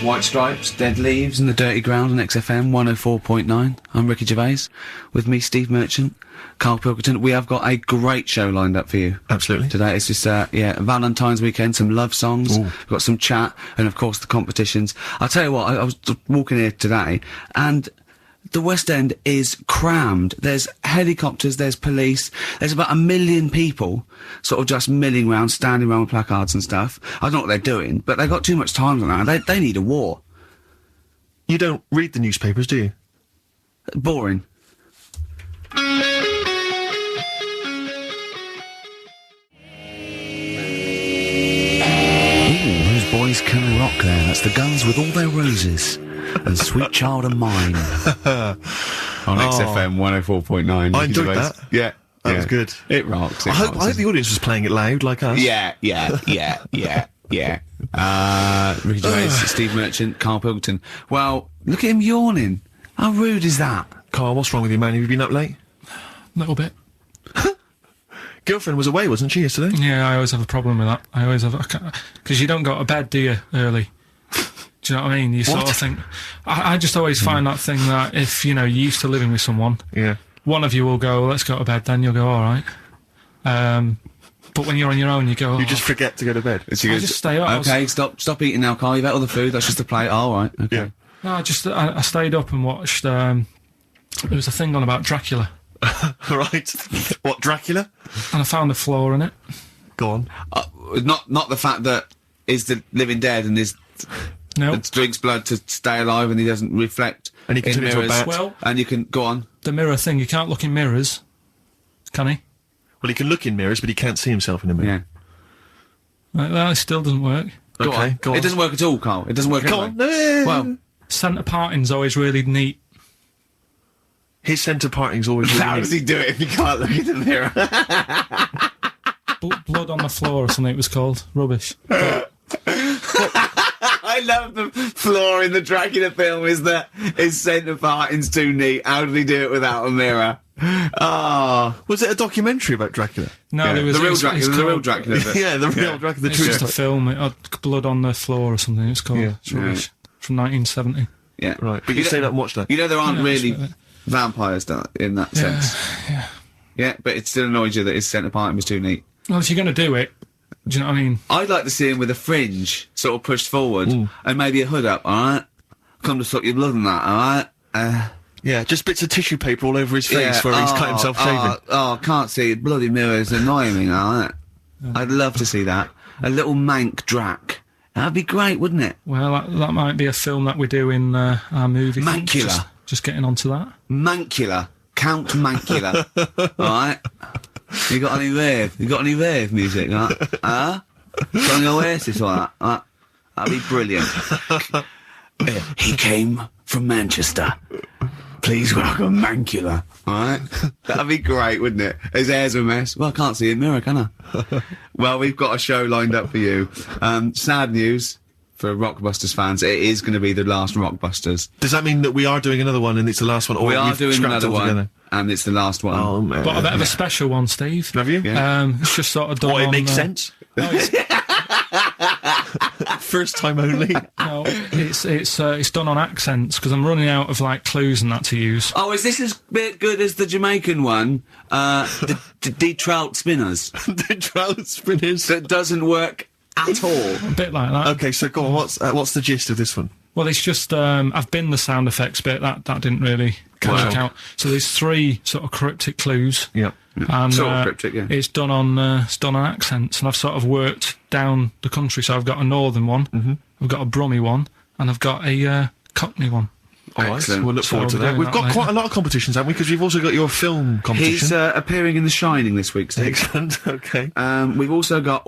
White Stripes, Dead Leaves and the Dirty Ground on XFM 104.9. I'm Ricky Gervais. With me, Steve Merchant, Carl Pilkington. We have got a great show lined up for you. Absolutely. Today it's just, Valentine's weekend, some love songs, we've got some chat, and of course the competitions. I'll tell you what, I was walking here today, and the West End is crammed. There's helicopters, there's police, there's about 1 million people sort of just milling around, standing around with placards and stuff. I don't know what they're doing, but they've got too much time on that. They need a war. You don't read the newspapers, do you? Boring. Ooh, those boys can rock there. That's the Guns with All Their Roses. And Sweet Child of Mine. On XFM 104.9. I enjoyed that. Yeah. That was good. It rocks. I hope the audience was playing it loud, like us. Yeah. Ricky Gervais, Steve Merchant, Carl Pilkington. Well, look at him yawning. How rude is that? Carl, what's wrong with you, man? Have you been up late? A little bit. Girlfriend was away, wasn't she, yesterday? Yeah, I always have a problem with that. I always have, because you don't go to bed, do you, early? Do you know what I mean? You sort of think... I just always find that thing that if, you know, you're used to living with someone, one of you will go, let's go to bed, then you'll go, alright. But when you're on your own, you go... You just forget to go to bed. I just stay up. Okay, stop eating now, Carl. You've ate all the food. That's just a plate. Oh, all right. Okay. Yeah. No, I stayed up and watched... there was a thing on about Dracula. Right. What, Dracula? And I found a flaw in it. Go on. Not the fact that he's the living dead and is... No. That drinks blood to stay alive and he doesn't reflect. And he can turn into a bat. Well, and you can go on. The mirror thing, you can't look in mirrors, can he? Well, he can look in mirrors, but he can't see himself in a mirror. Yeah. Well, it still doesn't work. Go on. It doesn't work at all, Carl. It doesn't work. Go on. No. Well, centre parting's always really neat. His centre parting's always really how does he do it if he can't look in the mirror? Blood on the floor or something it was called. Rubbish. I love the flaw in the Dracula film is that his centre parting's too neat. How did he do it without a mirror? Oh. Was it a documentary about Dracula? No, there was... The real Dracula. Yeah, the real Dracula. It's just a film. It had blood on the floor or something. It's called. Yeah. It's rubbish. From 1970. Yeah. Right, but you stayed up and watched that. You know there aren't really vampires in that sense. Yeah. Yeah, but it still annoys you that his centre parting was too neat. Well, if you're going to do it, do you know what I mean? I'd like to see him with a fringe sort of pushed forward and maybe a hood up, alright? Come to suck your blood and that, alright? Yeah, just bits of tissue paper all over his face where he's cut himself shaving. Can't see it. Bloody mirrors annoying me, alright? I'd love to see that. A little mank Drac. That'd be great, wouldn't it? Well, that might be a film that we do in our movie. Mancula. Just getting onto that. Mancula. Count Mancula. Alright? You got any rave music, huh? Got any Oasis or that? That'd be brilliant. He came from Manchester. Please welcome Mancula. Alright? That'd be great, wouldn't it? His hair's a mess. Well, I can't see a mirror, can I? Well, we've got a show lined up for you. Sad news for Rockbusters fans. It is going to be the last Rockbusters. Does that mean that we are doing another one and it's the last one? Or we are doing another one, together? and it's the last one. Oh, man. But a bit of a special one, Steve. Have you? Yeah. It's just sort of done It on, makes sense. First time only. No, it's done on accents, because I'm running out of, like, clues and that to use. Oh, is this as good as the Jamaican one? The trout spinners. The trout spinners. That doesn't work at all. A bit like that. Okay, so go on, what's the gist of this one? Well, it's just, I've been the sound effects bit, that didn't really work out. So there's 3 sort of cryptic clues. Yeah. And, sort of cryptic, yeah. It's done on accents, and I've sort of worked down the country, so I've got a northern one, I've got a Brummie one, and I've got a Cockney one. All right, Excellent. we'll look forward to that. We've got quite a lot of competitions, haven't we? Because we've also got your film competition. He's appearing in The Shining this week, Steve. Excellent, okay. We've also got,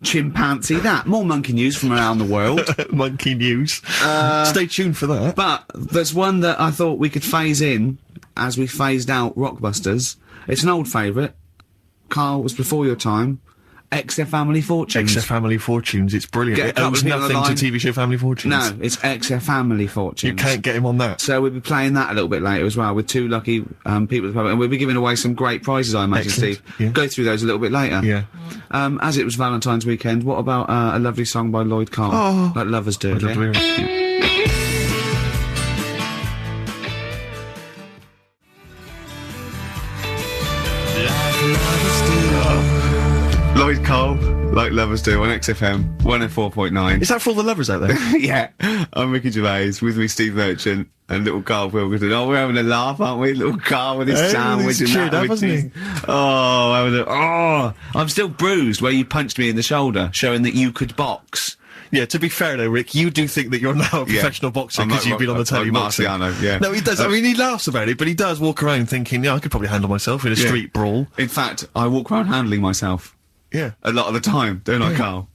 chimpanzee that. More monkey news from around the world. Monkey news. Stay tuned for that. But there's one that I thought we could phase in as we phased out Rockbusters. It's an old favourite. Carl, was before your time. XFM Family Fortunes. XFM Family Fortunes, it's brilliant. Get a It couple owes of people on the nothing to line. TV show Family Fortunes. No, it's XFM Family Fortunes. You can't get him on that. So we'll be playing that a little bit later as well with two lucky people at the public, and we'll be giving away some great prizes, I imagine, Excellent. Steve. Yeah. Go through those a little bit later. Yeah. As it was Valentine's weekend, what about a lovely song by Lloyd Cole? Oh. Like lovers do. I'd love to hear it. Lloyd Cole, like lovers do, on XFM 104.9. Is that for all the lovers out there? Yeah, I'm Ricky Gervais, with me Steve Merchant and little Carl Pilkington. Oh, we're having a laugh, aren't we? Little Carl with his sandwich and cheered up, hasn't he? I'm still bruised where you punched me in the shoulder, showing that you could box. Yeah, to be fair though, Rick, you do think that you're now a professional boxer I'm because like you've been on the telly boxing. Marciano, yeah. No, he does. I mean, he laughs about it, but he does walk around thinking, yeah, I could probably handle myself in a street brawl. In fact, I walk around handling myself Yeah. a lot of the time, don't I, Carl?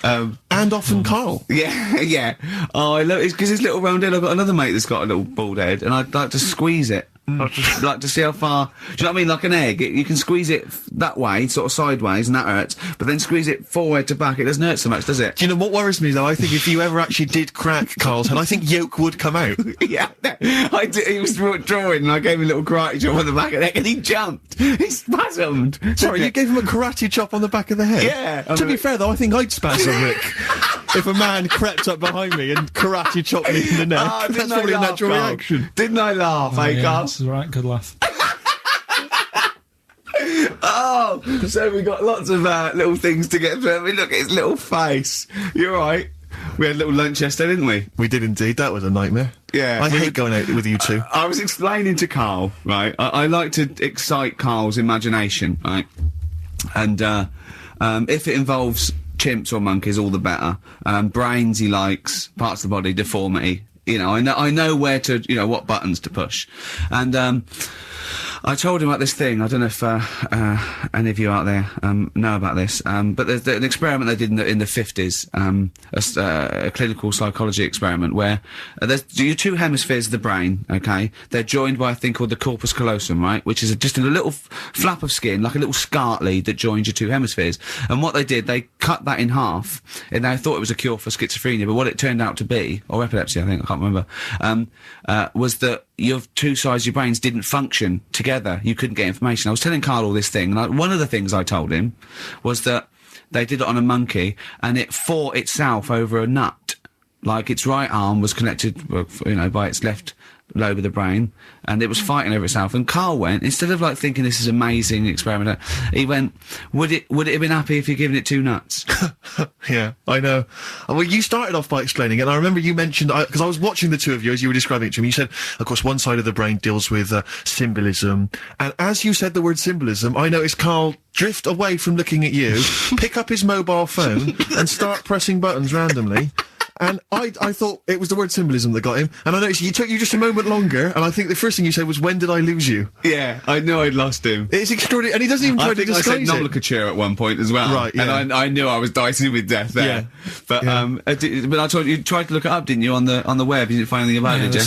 And often Carl. Yeah, yeah. Oh, I love it because his little round head. I've got another mate that's got a little bald head, and I'd like to squeeze it. I'd just like to see how far. Do you know what I mean? Like an egg, you can squeeze it that way, sort of sideways, and that hurts. But then squeeze it forward to back, it doesn't hurt so much, does it? Do you know what worries me though? I think if you ever actually did crack Carl's head, I think yolk would come out. Yeah, I did. He was drawing, and I gave him a little karate chop on the back of the neck, and he jumped. He spasmed. Sorry, you gave him a karate chop on the back of the head? Yeah. To be fair though, I think I'd spasm, Rick. If a man crept up behind me and karate chopped me in the neck, Oh, that's didn't I probably a laugh, natural Carl? reaction. Didn't I laugh, eh, Yeah, Carl? that's the right, good laugh. Oh, so we got lots of little things to get through. I mean, look at his little face. You're right. We had a little lunch yesterday, didn't we? We did indeed. That was a nightmare. Yeah. I hate going out with you two. I was explaining to Carl, right? I like to excite Carl's imagination, right? And if it involves chimps or monkeys, all the better. Brains he likes, parts of the body, deformity. You know, I know where to, you know, what buttons to push. And I told him about this thing. I don't know if any of you out there know about this, but there's an experiment they did in the 50s, a clinical psychology experiment where there's your two hemispheres of the brain, okay? They're joined by a thing called the corpus callosum, right? Which is just a little flap of skin, like a little scarlet lead that joins your two hemispheres. And what they did, they cut that in half, and they thought it was a cure for schizophrenia, but what it turned out to be, or epilepsy, I think, I can't remember, was that your two sides of your brains didn't function together. You couldn't get information. I was telling Carl all this thing, and one of the things I told him was that they did it on a monkey, and it fought itself over a nut. Like its right arm was connected, you know, by its left lobe of the brain, and it was fighting over itself. And Carl went, instead of like thinking this is amazing experiment, he went, would it have been happy if you'd given it two nuts? Yeah, I know. Well, you started off by explaining it, and I remember you mentioned, because I was watching the two of you as you were describing it to me, you said, of course, one side of the brain deals with symbolism, and as you said the word symbolism, I noticed Carl drift away from looking at you, pick up his mobile phone, and start pressing buttons randomly. And I thought it was the word symbolism that got him, and I noticed it took you just a moment longer, and I think the first thing you said was, when did I lose you? Yeah, I knew I'd lost him. It's extraordinary, and he doesn't even try to disguise I said nomenclature at one point as well. Right, yeah. And I knew I was dicing with death there. Yeah. But, Yeah. but I told you tried to look it up, didn't you, on the web? You didn't find anything about it, did the you?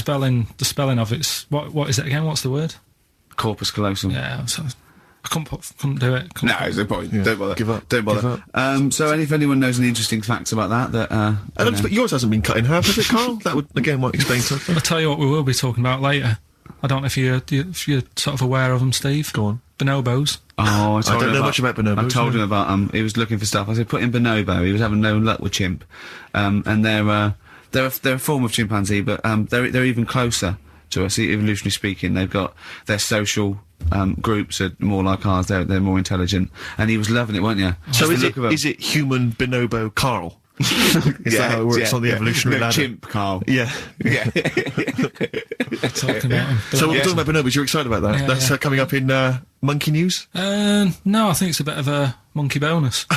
spelling of it's, what is it again? What's the word? Corpus callosum. Yeah, so I couldn't do it. No, there's no point. Yeah. Don't bother. Give up. Don't bother. Give up. So if anyone knows any interesting facts about that, But yours hasn't been cut in half, has it, Carl? That would, again, might explain something. I'll tell you what we will be talking about later. I don't know if you're sort of aware of them, Steve. Go on. Bonobos. Oh, I don't know much about bonobos. I told him about he was looking for stuff. I said put in bonobo. He was having no luck with chimp, and they're a form of chimpanzee, but they're even closer to us, evolutionarily speaking. They've got their social groups are more like ours. They're more intelligent, and he was loving it, weren't you? So is it human bonobo Carl? Is that how it works on the evolutionary ladder? Chimp Carl. Yeah. Yeah. Talking about them. So we're talking about bonobos. You're excited about that? Yeah, That's yeah. Coming up in Monkey News. No, I think it's a bit of a monkey bonus. We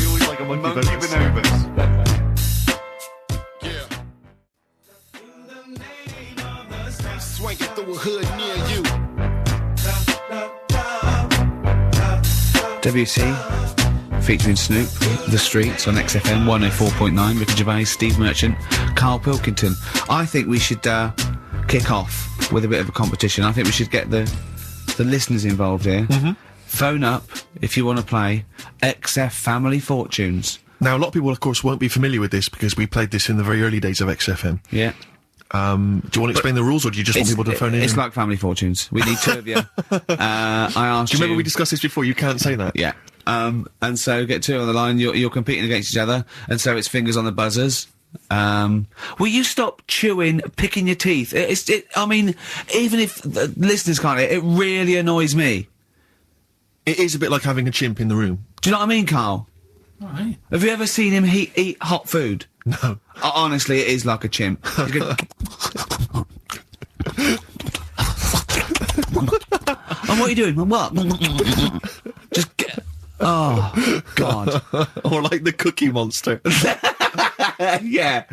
always like a monkey bonus. bonobos. Swinging through a hood near you. WC featuring Snoop, The Streets on XFM 104.9. Ricky Gervais, Steve Merchant, Carl Pilkington. I think we should kick off with a bit of a competition. I think we should get the the listeners involved here. Phone up if you want to play XF Family Fortunes. Now, a lot of people, of course, won't be familiar with this because we played this in the very early days of XFM. Yeah. Do you want to explain the rules, or do you just want people to phone in? It's like Family Fortunes. We need 2 of you. I asked you... Do you remember we discussed this before? You can't say that. Yeah. And so get 2 on the line. You're competing against each other, and so it's fingers on the buzzers. Will you stop chewing, picking your teeth? I mean, even if the listeners can't hear, it really annoys me. It is a bit like having a chimp in the room. Do you know what I mean, Carl? Right. Have you ever seen him eat hot food? No. Honestly, it is like a chimp. He's gonna... And what are you doing? What? Just get... Oh, God. Or like the Cookie Monster. Yeah.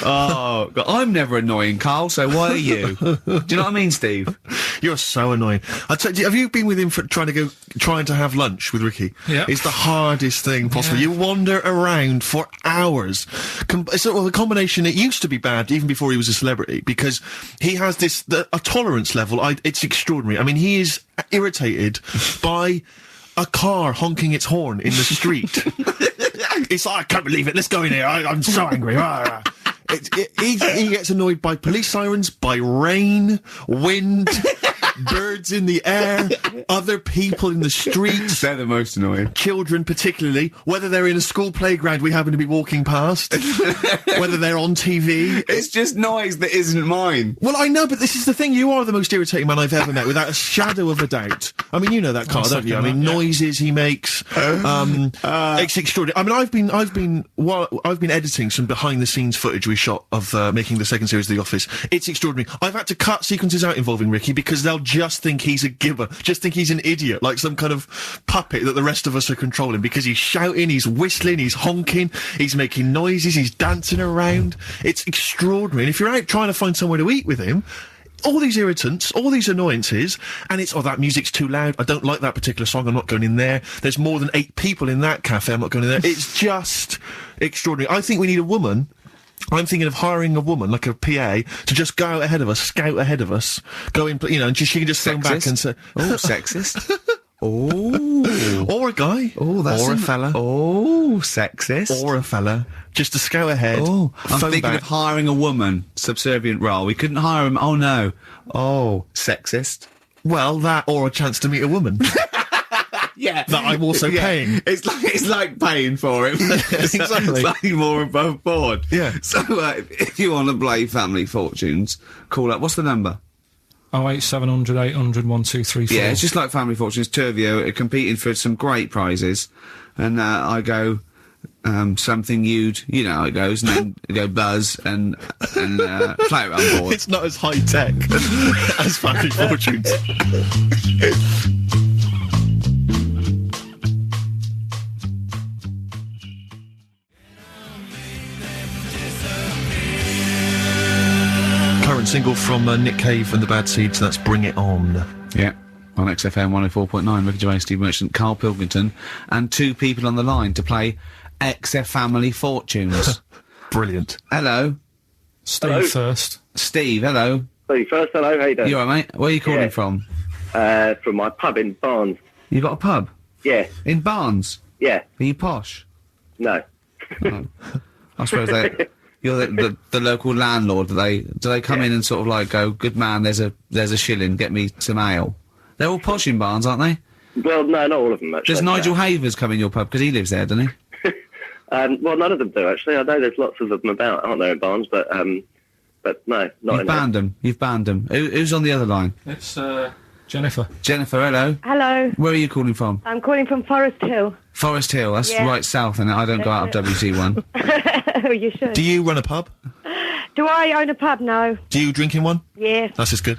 Oh, God. I'm never annoying, Carl, so why are you? Do you know what I mean, Steve? You're so annoying. Have you been with him for trying to have lunch with Ricky? Yeah. It's the hardest thing possible. Yeah. You wander around for hours. The combination, it used to be bad even before he was a celebrity, because he has a tolerance level. It's extraordinary. I mean, he is irritated by a car honking its horn in the street. It's like, I can't believe it. Let's go in here. I'm so angry. He gets annoyed by police sirens, by rain, wind, birds in the air, other people in the streets. They're the most annoying. Children particularly, whether they're in a school playground we happen to be walking past, whether they're on TV. It's just noise that isn't mine. Well, I know, but this is the thing. You are the most irritating man I've ever met, without a shadow of a doubt. I mean, you know that, Carl, don't you? I mean, noises he makes. It's extraordinary. I mean, I've been editing some behind-the-scenes footage we shot of making the second series of The Office. It's extraordinary. I've had to cut sequences out involving Ricky because they'll just think he's a gibber, just think he's an idiot, like some kind of puppet that the rest of us are controlling, because he's shouting, he's whistling, he's honking, he's making noises, he's dancing around. It's extraordinary. And if you're out trying to find somewhere to eat with him, all these irritants, all these annoyances, and it's, that music's too loud, I don't like that particular song, I'm not going in there, there's more than 8 people in that cafe, I'm not going in there. It's just extraordinary. I think we need a woman. I'm thinking of hiring a woman, like a PA, to just go out ahead of us, scout ahead of us, go in, and she can just phone back and say... Oh, sexist. Oh. Or a guy. Oh, that's... Or a fella. Oh, sexist. Or a fella. Just to scout ahead. Oh, I'm phone thinking back. of hiring a woman, subservient role. We couldn't hire him. Oh, no. Oh, sexist. Well, that, or a chance to meet a woman. Yeah. That I'm also paying. It's like paying for him. Exactly. Slightly more above board. Yeah. So, if you want to play Family Fortunes, call up. What's the number? 08700 800 1234. Yeah, it's just like Family Fortunes. 2 of you are competing for some great prizes. And I go, something you know how it goes, and then you go buzz and play it on board. It's not as high-tech as Family Fortunes. Current single from Nick Cave and the Bad Seeds, that's Bring It On. Yeah, on XFM 104.9, Ricky Gervais, Steve Merchant, Carl Pilkington, and 2 people on the line to play XF Family Fortunes. Brilliant. Hello. Steve Hello. first. Steve, hello. Steve first, hello, how you doing? You alright, mate? Where are you calling Yeah. from? From my pub in Barnes. You got a pub? Yeah, In Barnes? yeah, Are you posh? no. Oh. I suppose you're the local landlord. Do they come in and sort of like go, good man, there's a shilling, get me some ale? They're all posh in Barnes, aren't they? Well, no, not all of them, actually. Does Nigel Havers come in your pub? Because he lives there, doesn't he? Well, none of them do, actually. I know there's lots of them about, aren't there, in Barnes, but no, not You've in banned them. You've banned them. Who's on the other line? It's Jennifer. Jennifer, hello. Hello, Where are you calling from? I'm calling from Forest Hill. Forest Hill. That's Yeah. right south, and I don't go out of WC1. Oh, you should. Do you run a pub? Do I own a pub? No. Do you drink in one? Yes. That's just good.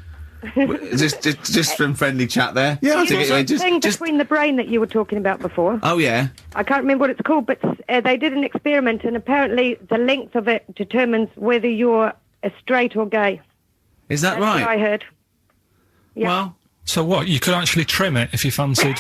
just from friendly chat there. Yeah, I You know think that thing between the brain that you were talking about before? Oh yeah. I can't remember what it's called, but they did an experiment, and apparently the length of it determines whether you're a straight or gay. Is that That's what I right? heard. Yeah. Well, So what? You could actually trim it if you fancied.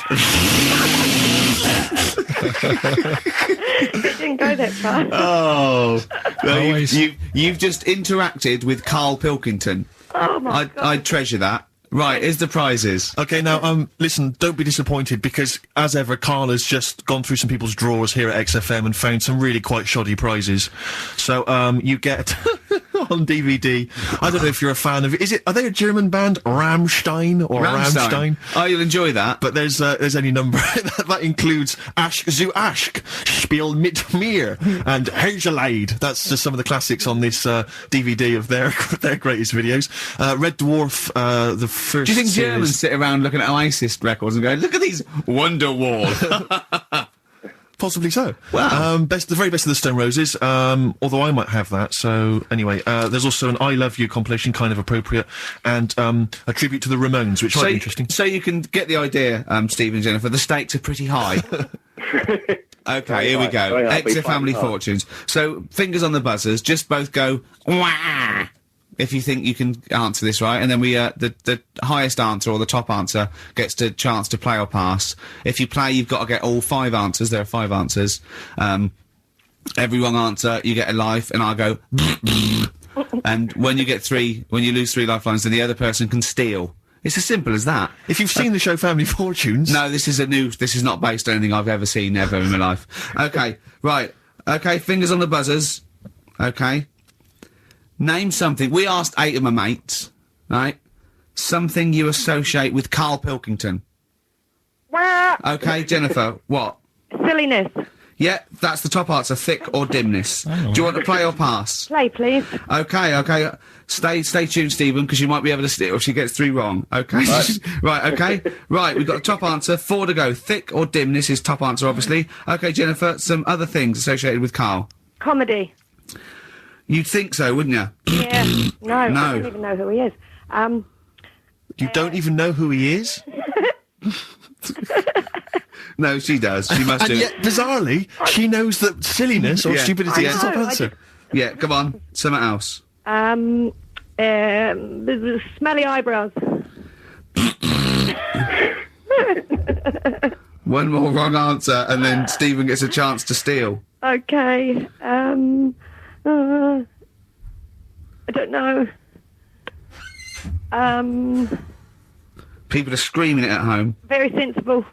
It didn't go that far. oh, no, Always. you've just interacted with Carl Pilkington. Oh my God. I treasure that. Right, here's the prizes. Okay, now, listen, don't be disappointed, because, as ever, Carl has just gone through some people's drawers here at XFM and found some really quite shoddy prizes. So, you get, on DVD, I don't know if you're a fan of, are they a German band? Rammstein or Rammstein? Oh, you'll enjoy that. But there's any number. that includes Asch zu Asch, Spiel mit mir, and Hergelade. That's just some of the classics on this, DVD of their greatest videos. Red Dwarf, the first Do you think series. Germans sit around looking at ISIS records and go, look at these Wonderwall? Possibly so. Wow. The very best of the Stone Roses, although I might have that. So, anyway, there's also an I Love You compilation, kind of appropriate, and a tribute to the Ramones, which might be interesting. So you can get the idea, Steve and Jennifer, the stakes are pretty high. Okay, here we go. Exit Family Fortunes. So, fingers on the buzzers, just both go, wah! If you think you can answer this right, and then we, the highest answer or the top answer gets the chance to play or pass. If you play, you've got to get all 5 answers. There are 5 answers. Every wrong answer, you get a life, and I go, and when you lose 3 lifelines, then the other person can steal. It's as simple as that. If you've seen the show Family Fortunes... No, this is not based on anything I've ever seen ever in my life. Okay, right. Okay, fingers on the buzzers. Okay. Name something. We asked 8 of my mates, right? Something you associate with Carl Pilkington. Okay, Jennifer, what? Silliness. Yeah, that's the top answer, thick or dimness. Do you want to play or pass? Play, please. Okay. Stay tuned, Stephen, because you might be able to steal if she gets 3 wrong. Okay? Right, okay. Right, we've got the top answer, 4 to go. Thick or dimness is top answer, obviously. Okay, Jennifer, some other things associated with Carl. Comedy. You'd think so, wouldn't you? Yeah. No, I don't even know who he is. You don't even know who he is? No, she does. She must do. And yet, bizarrely, she knows that silliness or stupidity is the top answer. Yeah, come on. Something else. Smelly eyebrows. One more wrong answer, and then Stephen gets a chance to steal. Okay. I don't know. People are screaming it at home. Very sensible.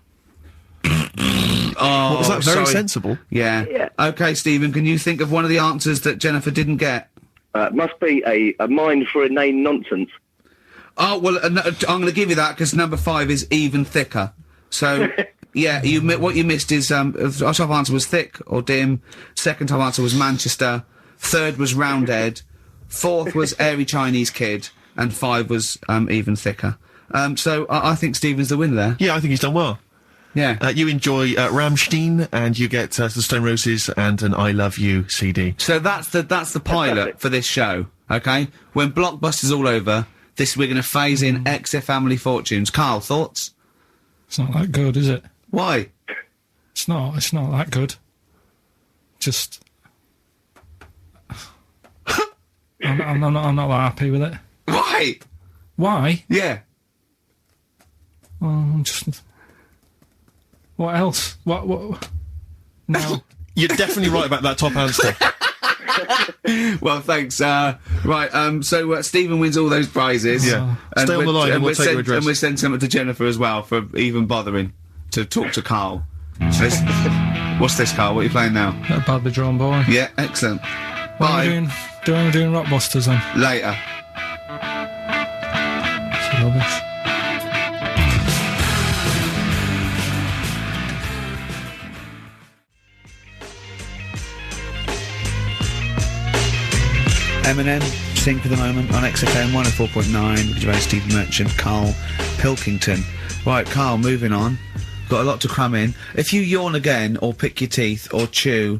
Oh, What was that? Very sorry. sensible. Yeah. Okay, Stephen, can you think of one of the answers that Jennifer didn't get? Must be a mind for inane nonsense. Oh, well, I'm going to give you that, because number 5 is even thicker. So, yeah, what you missed is, our top answer was thick or dim, second top answer was Manchester, third was Roundhead, 4th was airy Chinese kid, and 5 was even thicker. So I think Stephen's the winner there. Yeah, I think he's done well. Yeah. You enjoy Rammstein, and you get the Stone Roses and an I Love You CD. So that's the pilot for this show, okay? When Blockbuster's all over, we're going to phase in XF Family Fortunes. Carl, thoughts? It's not that good, is it? Why? It's not that good. Just... I'm not that happy with it. Why? Why? Yeah. Just... What else? What? No. You're definitely right about that top answer. Well, thanks. Right, so Stephen wins all those prizes. Yeah. Stay on the line and we'll take your address. And we'll send something to Jennifer as well for even bothering to talk to Carl. What's this, Carl? What are you playing now? That badly drawn boy. Yeah, excellent. What Bye. am I doing Rockbusters then? Later. It's rubbish. Eminem, Sing for the Moment on XFM 104.9, Ricky Gervais, Steve Merchant, Carl Pilkington. Right, Carl, moving on. Got a lot to cram in. If you yawn again, or pick your teeth, or chew...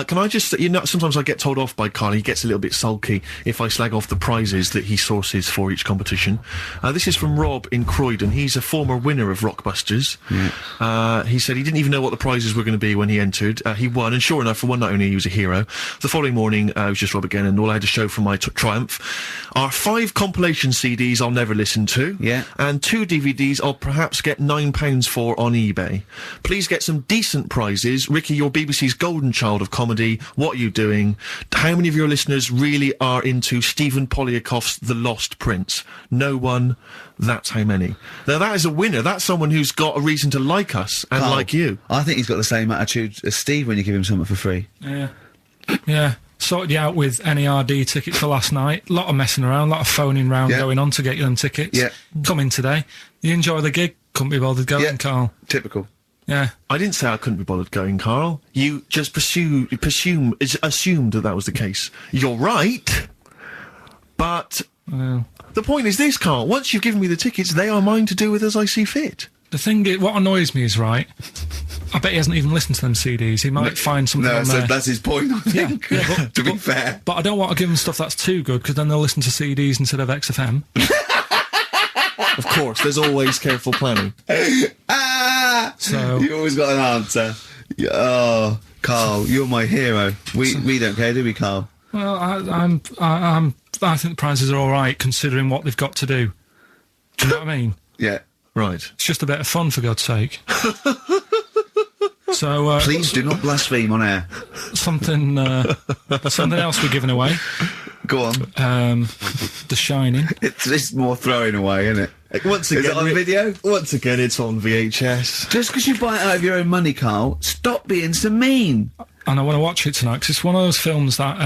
Can I just, sometimes I get told off by Carl, he gets a little bit sulky if I slag off the prizes that he sources for each competition. This is from Rob in Croydon. He's a former winner of Rockbusters. Yeah. He said he didn't even know what the prizes were going to be when he entered. He won, and sure enough, for one night only, he was a hero. The following morning, it was just Rob again, and all I had to show for my triumph are 5 compilation CDs I'll never listen to, and 2 DVDs I'll perhaps get £9 for on eBay. Please get some decent prizes. Ricky, you're BBC's golden child, of comedy? What are you doing? How many of your listeners really are into Stephen Polyakov's The Lost Prince? No one. That's how many. Now, that is a winner. That's someone who's got a reason to like us and Carl, like you. I think he's got the same attitude as Steve when you give him something for free. Yeah. Yeah. Sorted you out with NERD tickets for last night. A lot of messing around, a lot of phoning round going on to get you them tickets. Yeah. Come in today. You enjoy the gig? Couldn't be bothered going, Carl. Typical. Yeah. I didn't say I couldn't be bothered going, Carl. You just assumed that was the case. You're right, but the point is this, Carl. Once you've given me the tickets, they are mine to do with as I see fit. The thing is, what annoys me is, right, I bet he hasn't even listened to them CDs. He might find something on there. That's his point, I think. Yeah, to be fair. But I don't want to give them stuff that's too good, because then they'll listen to CDs instead of XFM. Of course, there's always careful planning. So you always got an answer. Oh, Carl, you're my hero. We don't care, do we, Carl? Well, I think the prizes are all right, considering what they've got to do. Do you know what I mean? Yeah. Right. It's just a bit of fun, for God's sake. So please do not blaspheme on air. Something else we're giving away. Go on. The Shining. It's more throwing away, isn't it? Once again, is it on video? Once again, it's on VHS. Just because you buy it out of your own money, Carl, stop being so mean. And I want to watch it tonight, because it's one of those films that...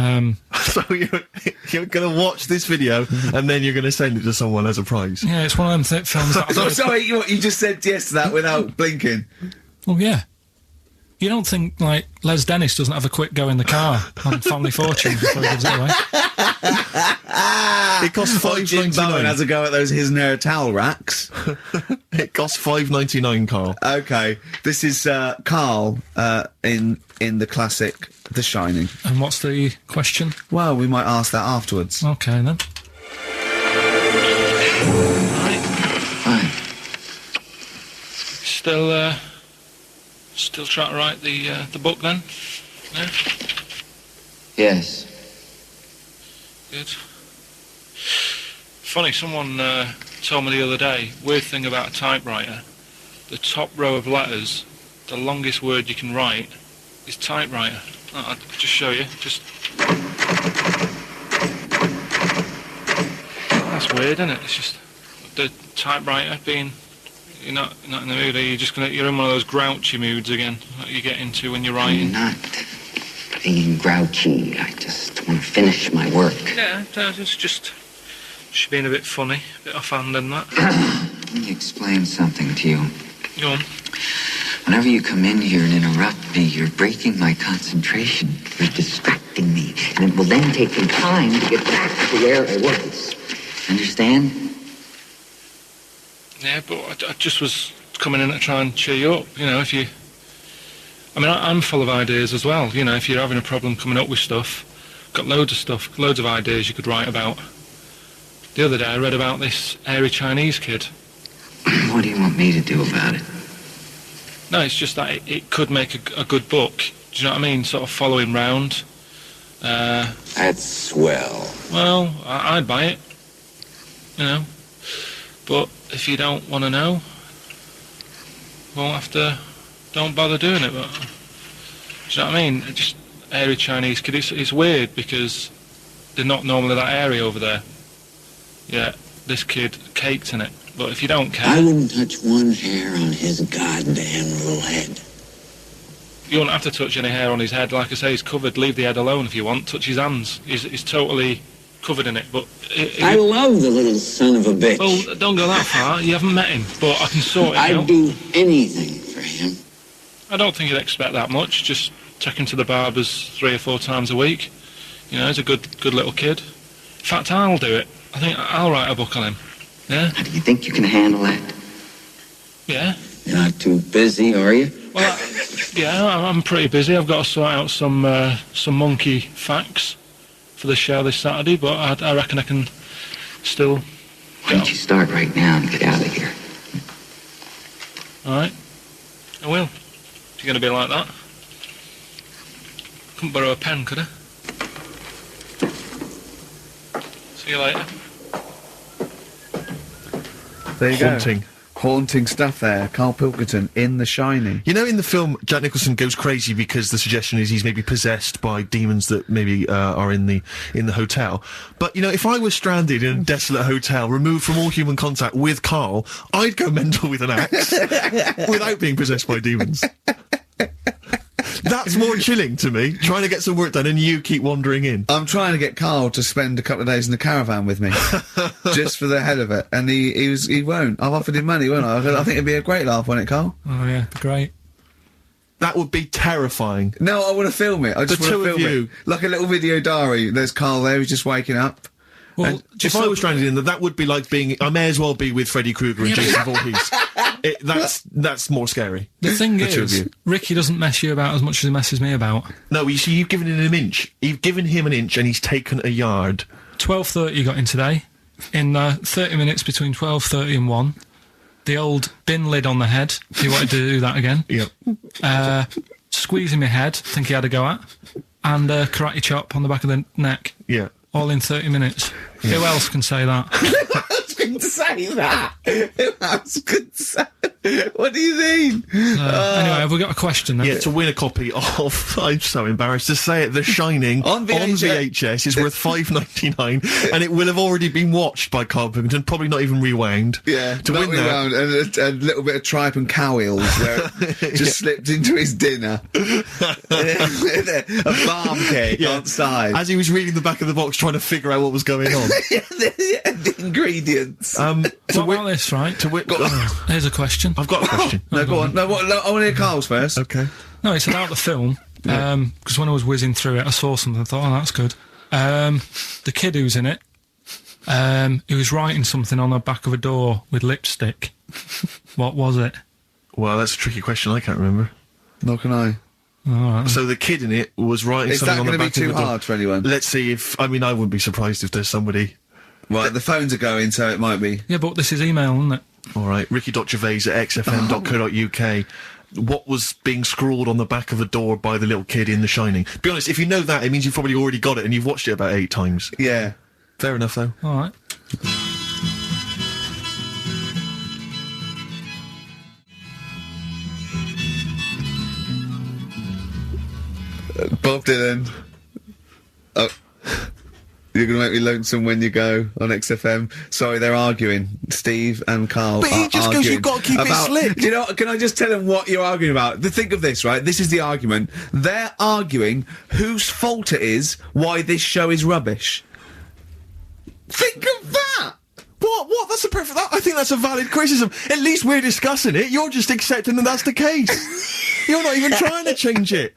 So you're going to watch this video, and then you're going to send it to someone as a prize? Yeah, it's one of them films that... I'm sorry, you just said yes to that without blinking. Oh, yeah. You don't think, like, Les Dennis doesn't have a quick go in the car on Family Fortune before he gives it away? It costs Jim Bowen has $5.99. a go at those his and her towel racks. It costs $5.99, Carl. Okay, this is Carl in the classic The Shining. And what's the question? Well, we might ask that afterwards. Okay, then. Fine. Still trying to write the book, then? No? Yes. Good. Funny, someone told me the other day, weird thing about a typewriter, the top row of letters, the longest word you can write is typewriter. I'll just show you. That's weird, isn't it? It's just the typewriter being... You're not in the mood, are you? You're in one of those grouchy moods again, that you get into when you're writing. I'm not being grouchy. I just want to finish my work. Yeah, it's just being a bit funny, a bit offhand and that. Let me explain something to you. Go on. Whenever you come in here and interrupt me, you're breaking my concentration. You're distracting me. And it will then take me time to get back to where I was. Understand? Yeah, but I just was coming in to try and cheer you up, you know, if you... I mean, I'm full of ideas as well, you know, if you're having a problem coming up with stuff, got loads of ideas you could write about. The other day I read about this airy Chinese kid. What do you want me to do about it? No, it's just that it could make a good book, do you know what I mean, sort of follow him round. That's swell. Well, I'd buy it, you know, but if you don't want to know, don't bother doing it. But, do you know what I mean? Just airy Chinese kid. It's weird because they're not normally that airy over there. Yeah, this kid caked in it. But if you don't care, I wouldn't touch one hair on his goddamn little head. You won't have to touch any hair on his head. Like I say, he's covered. Leave the head alone if you want. Touch his hands. He's totally covered in it. But I love the little son of a bitch. Well, don't go that far. You haven't met him, but I can sort it out. I'd do anything for him. I don't think you'd expect that much. Just take him to the barber's 3 or 4 times a week. You know, he's a good little kid. In fact, I'll do it. I think I'll write a book on him. Yeah? Do you think you can handle that? Yeah. You're not too busy, are you? Well, yeah, I'm pretty busy. I've got to sort out some monkey facts for the show this Saturday, but I reckon I can still... Why don't you start right now and get out of here? All right. I will. If you're going to be like that. Couldn't borrow a pen, could I? See you later. There you go. Haunting. Haunting stuff there. Carl Pilkington in The Shining. You know, in the film, Jack Nicholson goes crazy because the suggestion is he's maybe possessed by demons that maybe are in the hotel. But, you know, if I was stranded in a desolate hotel, removed from all human contact with Carl, I'd go mental with an axe without being possessed by demons. That's more chilling to me, trying to get some work done and you keep wandering in. I'm trying to get Carl to spend a couple of days in the caravan with me, just for the hell of it, and he won't. I've offered him money, won't I? I think it'd be a great laugh, wouldn't it, Carl? Oh yeah, great. That would be terrifying. No, I want to film it. I just want to film it. Like a little video diary. There's Carl there, he's just waking up. Well, if I was stranded in that would be like being... I may as well be with Freddy Krueger and Jason Voorhees. That's more scary. The thing is, Ricky doesn't mess you about as much as he messes me about. No, you see, you've given him an inch. You've given him an inch and he's taken a yard. 12:30 you got in today. In 30 minutes between 12:30 and 1. The old bin lid on the head. He wanted to do that again. Yep. Squeezing my head, think he had a go at. And karate chop on the back of the neck. Yeah. All in 30 minutes. Yeah. Who else can say that? Who else can say that? Who else can say What do you mean? Anyway, have we got a question then? Yeah, to win a copy of, I'm so embarrassed to say it, The Shining on VHS is worth $5.99 and it will have already been watched by Carl Pilkington, probably not even rewound. Yeah, to win that. And a little bit of tripe and cow eels where it just slipped into his dinner. A farm cake outside. As he was reading the back of the box trying to figure out what was going on. The ingredients. What about this, right? Here's a question. I've got a question. No, go on. No, I want to hear Carl's first. Okay. No, it's about the film. Because when I was whizzing through it, I saw something. I thought, oh, that's good. The kid who's in it, he was writing something on the back of a door with lipstick. What was it? Well, that's a tricky question. I can't remember. Nor can I. Right. So the kid in it was writing something on the back of the door. Is that going to be too hard for anyone? Let's see if... I mean, I wouldn't be surprised if there's somebody... Right, the phones are going, so it might be. Yeah, but this is email, isn't it? All right, Ricky.Gervais at xfm.co.uk. What was being scrawled on the back of a door by the little kid in The Shining? Be honest, if you know that, it means you've probably already got it and you've watched it about 8 times. Yeah. Fair enough, though. All right. Bob Dylan. Oh. You're going to make me lonesome when you go on XFM. Sorry, they're arguing. Steve and Carl But he just goes, you've got to keep it slick. Do you know, can I just tell them what you're arguing about? Think of this, right? This is the argument. They're arguing whose fault it is why this show is rubbish. Think of that! What? That's a perfect... I think that's a valid criticism. At least we're discussing it. You're just accepting that that's the case. You're not even trying to change it.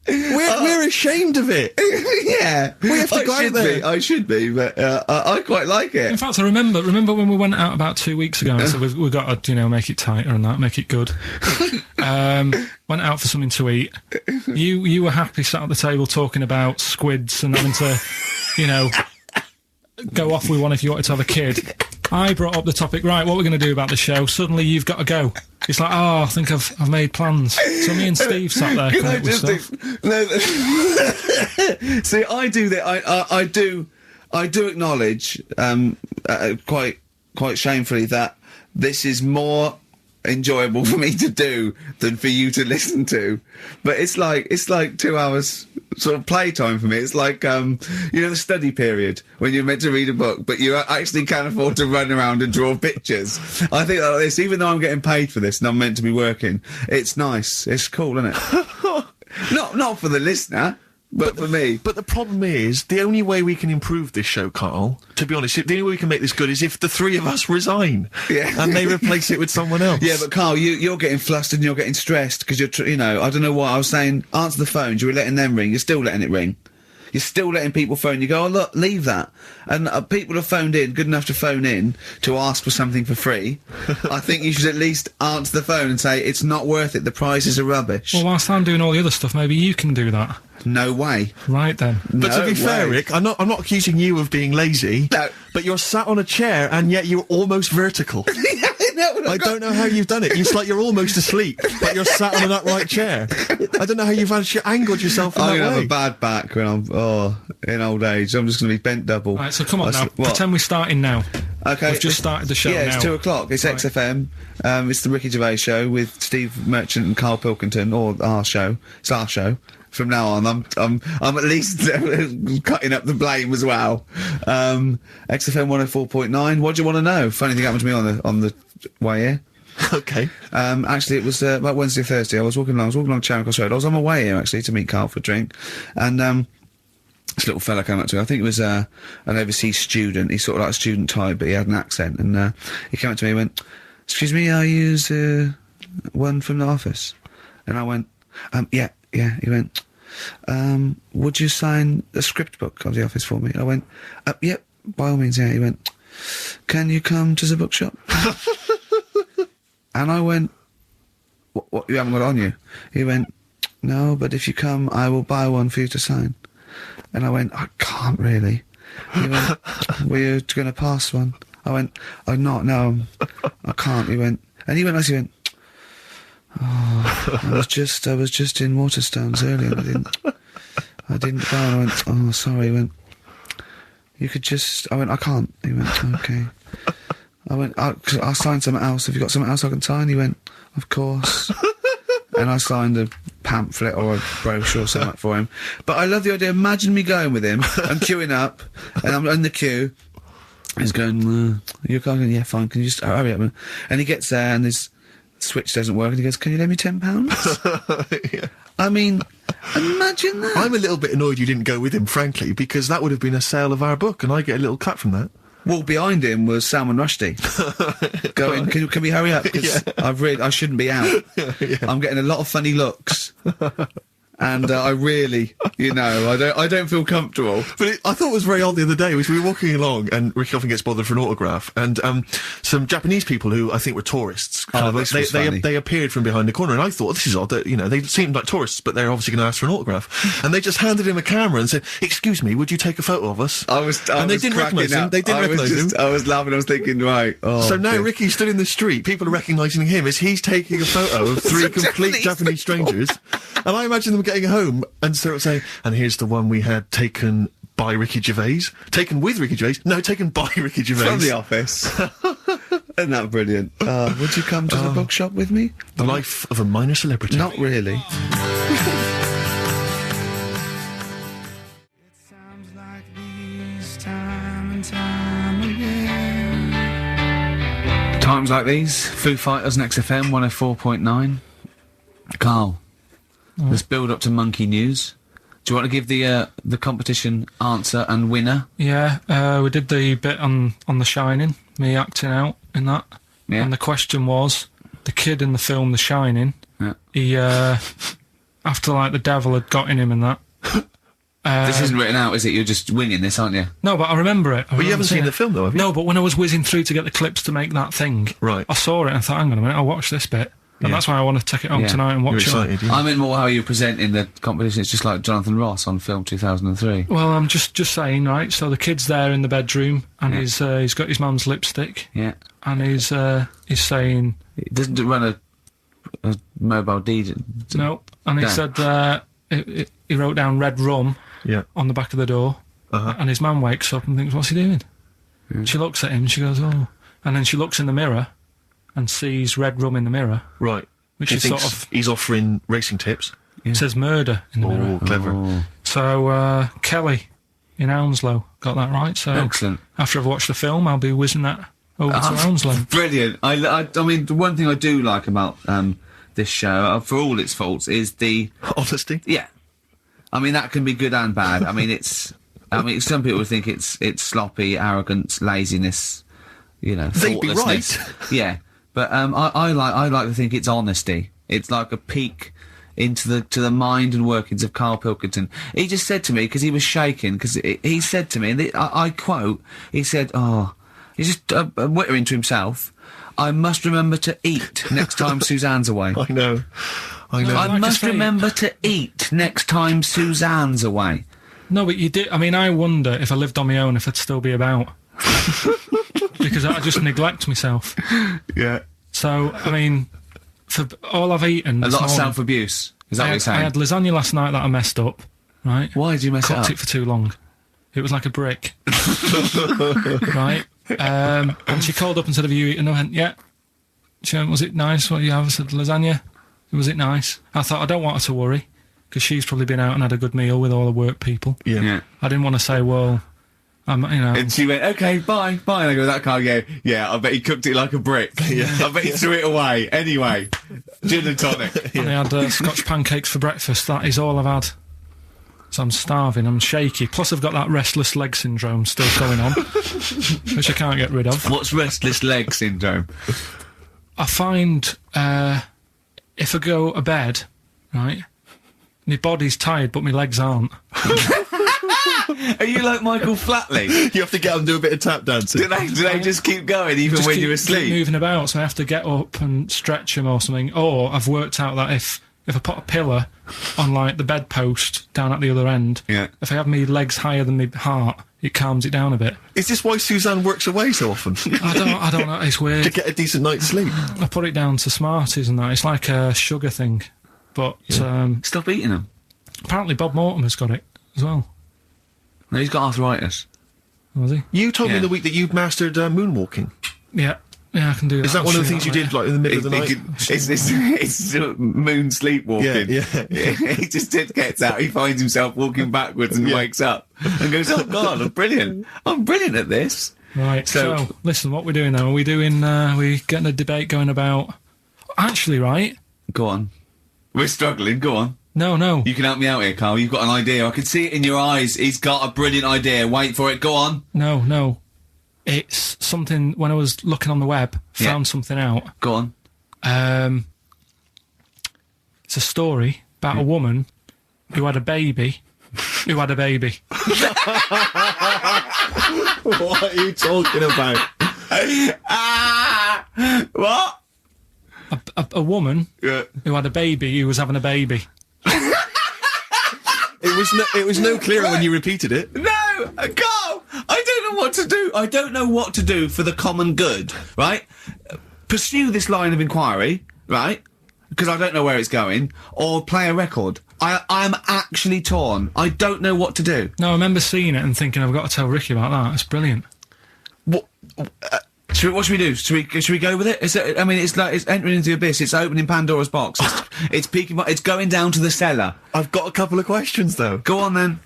We're ashamed of it. Yeah, we have to go out there. I should be, but I quite like it. In fact, I remember when we went out about 2 weeks ago and said we've got to, make it tighter and that, make it good. Went out for something to eat. You were happy sat at the table talking about squids and having to, go off with one if you wanted to have a kid. I brought up the topic, right, what we're going to do about the show. Suddenly you've got to go. It's like, I think I've made plans. So me and Steve sat there coming up with stuff. See, I do that. I do acknowledge, quite shamefully, that this is more enjoyable for me to do than for you to listen to. But it's like 2 hours sort of playtime for me. It's like the study period when you're meant to read a book but you actually can't afford to run around and draw pictures. I think like this, even though I'm getting paid for this and I'm meant to be working, it's nice, it's cool, isn't it? not for the listener, but for me. But the problem is, the only way we can improve this show, Carl, to be honest, the only way we can make this good is if the three of us resign. Yeah. And they replace it with someone else. Yeah, but Carl, you're getting flustered and you're getting stressed because you're, I don't know what, I was saying, answer the phones, you were letting them ring, you're still letting it ring. You're still letting people phone. You go, oh, look, leave that. And people have phoned in, good enough to phone in, to ask for something for free. I think you should at least answer the phone and say, it's not worth it, the prices are rubbish. Well, whilst I'm doing all the other stuff, maybe you can do that. No way. Right then. But to be fair, Rick, I'm not accusing you of being lazy. No. But you're sat on a chair and yet you're almost vertical. I don't know how you've done it. It's like you're almost asleep, but you're sat on an upright chair. I don't know how you've angled yourself in that way. I'm going to have a bad back when I'm in old age. I'm just going to be bent double. Right, so come on now. Pretend we're starting now. Okay. We've just started the show Yeah, now. it's 2 o'clock. It's Right. XFM. It's the Ricky Gervais show with Steve Merchant and Carl Pilkington, or our show. It's our show. From now on, I'm at least cutting up the blame as well. XFM 104.9. What do you want to know? Funny thing happened to me on the way here. Okay. Actually, it was about Wednesday or Thursday. I was walking along Charing Cross Road. I was on my way here, actually, to meet Carl for a drink. And this little fella came up to me. I think it was an overseas student. He's sort of like a student type, but he had an accent. And he came up to me and went, "Excuse me, are you one from the office?" And I went, yeah. He went, "Would you sign a script book of the office for me?" I went, "Yep, by all means, yeah." He went, "Can you come to the bookshop?" And I went, what, you haven't got it on you? He went, "No, but if you come, I will buy one for you to sign." And I went, "I can't really." He went, "Were you going to pass one?" I went, "Oh, not, no, I can't." He went, "Oh, I was just in Waterstones earlier and I didn't buy one." I went, "Oh, sorry." He went, "You could just..." I went, "I can't." He went, "Okay." I went, I'll sign something else. Have you got something else I can sign?" He went, "Of course." And I signed a pamphlet or a brochure or something for him. But I love the idea. Imagine me going with him. I'm queuing up, and I'm in the queue. He's going, "You're going, yeah, fine. Can you just hurry up?" And he gets there, and his switch doesn't work, and he goes, "Can you lend me £10?" Yeah. I mean, imagine that. I'm a little bit annoyed you didn't go with him, frankly, because that would have been a sale of our book, and I get a little cut from that. Well, behind him was Salman Rushdie going, can we hurry up? Because I shouldn't be out. Yeah. I'm getting a lot of funny looks. And I really, I don't feel comfortable. But I thought it was very odd the other day, was we were walking along, and Ricky often gets bothered for an autograph, and some Japanese people who I think were tourists, they appeared from behind the corner, and I thought, this is odd, that, they seemed like tourists, but they're obviously going to ask for an autograph. And they just handed him a camera and said, "Excuse me, would you take a photo of us?" And they didn't recognise him. They didn't recognise him. I was laughing, I was thinking, right. So now Ricky stood in the street, people are recognising him as he's taking a photo of three complete Japanese strangers. And I imagine them getting home and sort of saying, "And here's the one we had taken by Ricky Gervais." Taken with Ricky Gervais? No, taken by Ricky Gervais. From the office. Isn't that brilliant? Would you come to the bookshop with me? The life of a minor celebrity. Not really. Times like these, Foo Fighters and XFM 104.9. Carl, let's build up to Monkey News. Do you want to give the competition answer and winner? Yeah, we did the bit on The Shining, me acting out in that. Yeah. And the question was, the kid in the film The Shining, he, after, like, the devil had got in him and that. This isn't written out, is it? You're just winging this, aren't you? No, but I remember it. But you haven't seen the film, though, have you? No, but when I was whizzing through to get the clips to make that thing, right, I saw it and I thought, hang on a minute, I'll watch this bit. And that's why I want to take it home tonight and watch it. I meant more how you're presenting the competition. It's just like Jonathan Ross on Film 2003. Well, I'm just saying, right, so the kid's there in the bedroom, and he's got his mum's lipstick. Yeah. And he's saying... He doesn't run a mobile DJ. No. And he said, he wrote down red rum on the back of the door, and his mum wakes up and thinks, what's he doing? She looks at him, she goes, oh. And then she looks in the mirror and sees red rum in the mirror. Right. Which he is thinks sort of... he's offering racing tips. It says murder in the mirror. Oh, clever. So, Kelly in Hounslow got that right, so... Excellent. After I've watched the film, I'll be whizzing that over to Hounslow. Brilliant. I mean, the one thing I do like about this show, for all its faults, is the... honesty? Yeah. I mean, that can be good and bad. I mean, some people think it's sloppy, arrogance, laziness, They'd be thoughtlessness. right. Yeah. But I like to think it's honesty. It's like a peek into the mind and workings of Carl Pilkington. He just said to me, because he was shaking, because he said to me, and I quote, he said, he's just wittering to himself, "I must remember to eat next time Suzanne's away." I know. I must remember to eat next time Suzanne's away. No, but you did... I mean, I wonder if I lived on my own if I'd still be about. Because I just neglect myself. Yeah. So, I mean, for all I've eaten... A lot of self-abuse. Is that what you're saying? I had lasagna last night that I messed up, right? Why did you mess it up? Cooked it for too long. It was like a brick. Right? And she called up and said, have you eaten? I went, yeah. She went, was it nice? What did you have? I said, lasagna. Was it nice? I thought, I don't want her to worry, because she's probably been out and had a good meal with all the work people. Yeah. I didn't want to say, well, And she went, okay, bye. And I go, that can't go, yeah, I bet he cooked it like a brick. I bet he threw it away. Anyway, gin and tonic. And I had Scotch pancakes for breakfast. That is all I've had. So I'm starving, I'm shaky. Plus I've got that restless leg syndrome still going on, which I can't get rid of. What's restless leg syndrome? I find, if I go to bed, right, my body's tired but my legs aren't. Are you like Michael Flatley? You have to get them to do a bit of tap dancing. Do they just keep going even Just when keep you're asleep? moving about, so I have to get up and stretch them or something. Or I've worked out that if I put a pillar on, like, the bedpost down at the other end, if I have my legs higher than my heart, it calms it down a bit. Is this why Suzanne works away so often? I don't know, it's weird. To get a decent night's sleep. I put it down to Smarties and that. It's like a sugar thing. But, Stop eating them. Apparently Bob Mortimer's got it as well. No, he's got arthritis. Was he? You told me in the week that you'd mastered moonwalking. Yeah, I can do that. Is that one of the things you did, like, in the middle of the night? It's moon sleepwalking. Yeah. He just gets out, he finds himself walking backwards and wakes up and goes, oh God, I'm brilliant at this. Right, so listen, what we're doing now, we getting a debate going about... Actually, right? Go on. We're struggling, go on. No. You can help me out here, Carl. You've got an idea. I can see it in your eyes. He's got a brilliant idea. Wait for it. Go on. No. It's something, when I was looking on the web, found something out. Go on. It's a story about a woman who had a baby. What are you talking about? What? A woman who had a baby who was having a baby. It was no clearer when you repeated it. No, Carl, I don't know what to do. I don't know what to do for the common good, right? Pursue this line of inquiry, right? Because I don't know where it's going, or play a record. I'm actually torn. I don't know what to do. No, I remember seeing it and thinking, I've got to tell Ricky about that. It's brilliant. What should we do? Should we go with it? It's entering into the abyss. It's opening Pandora's box. It's peeking. It's going down to the cellar. I've got a couple of questions though. Go on then.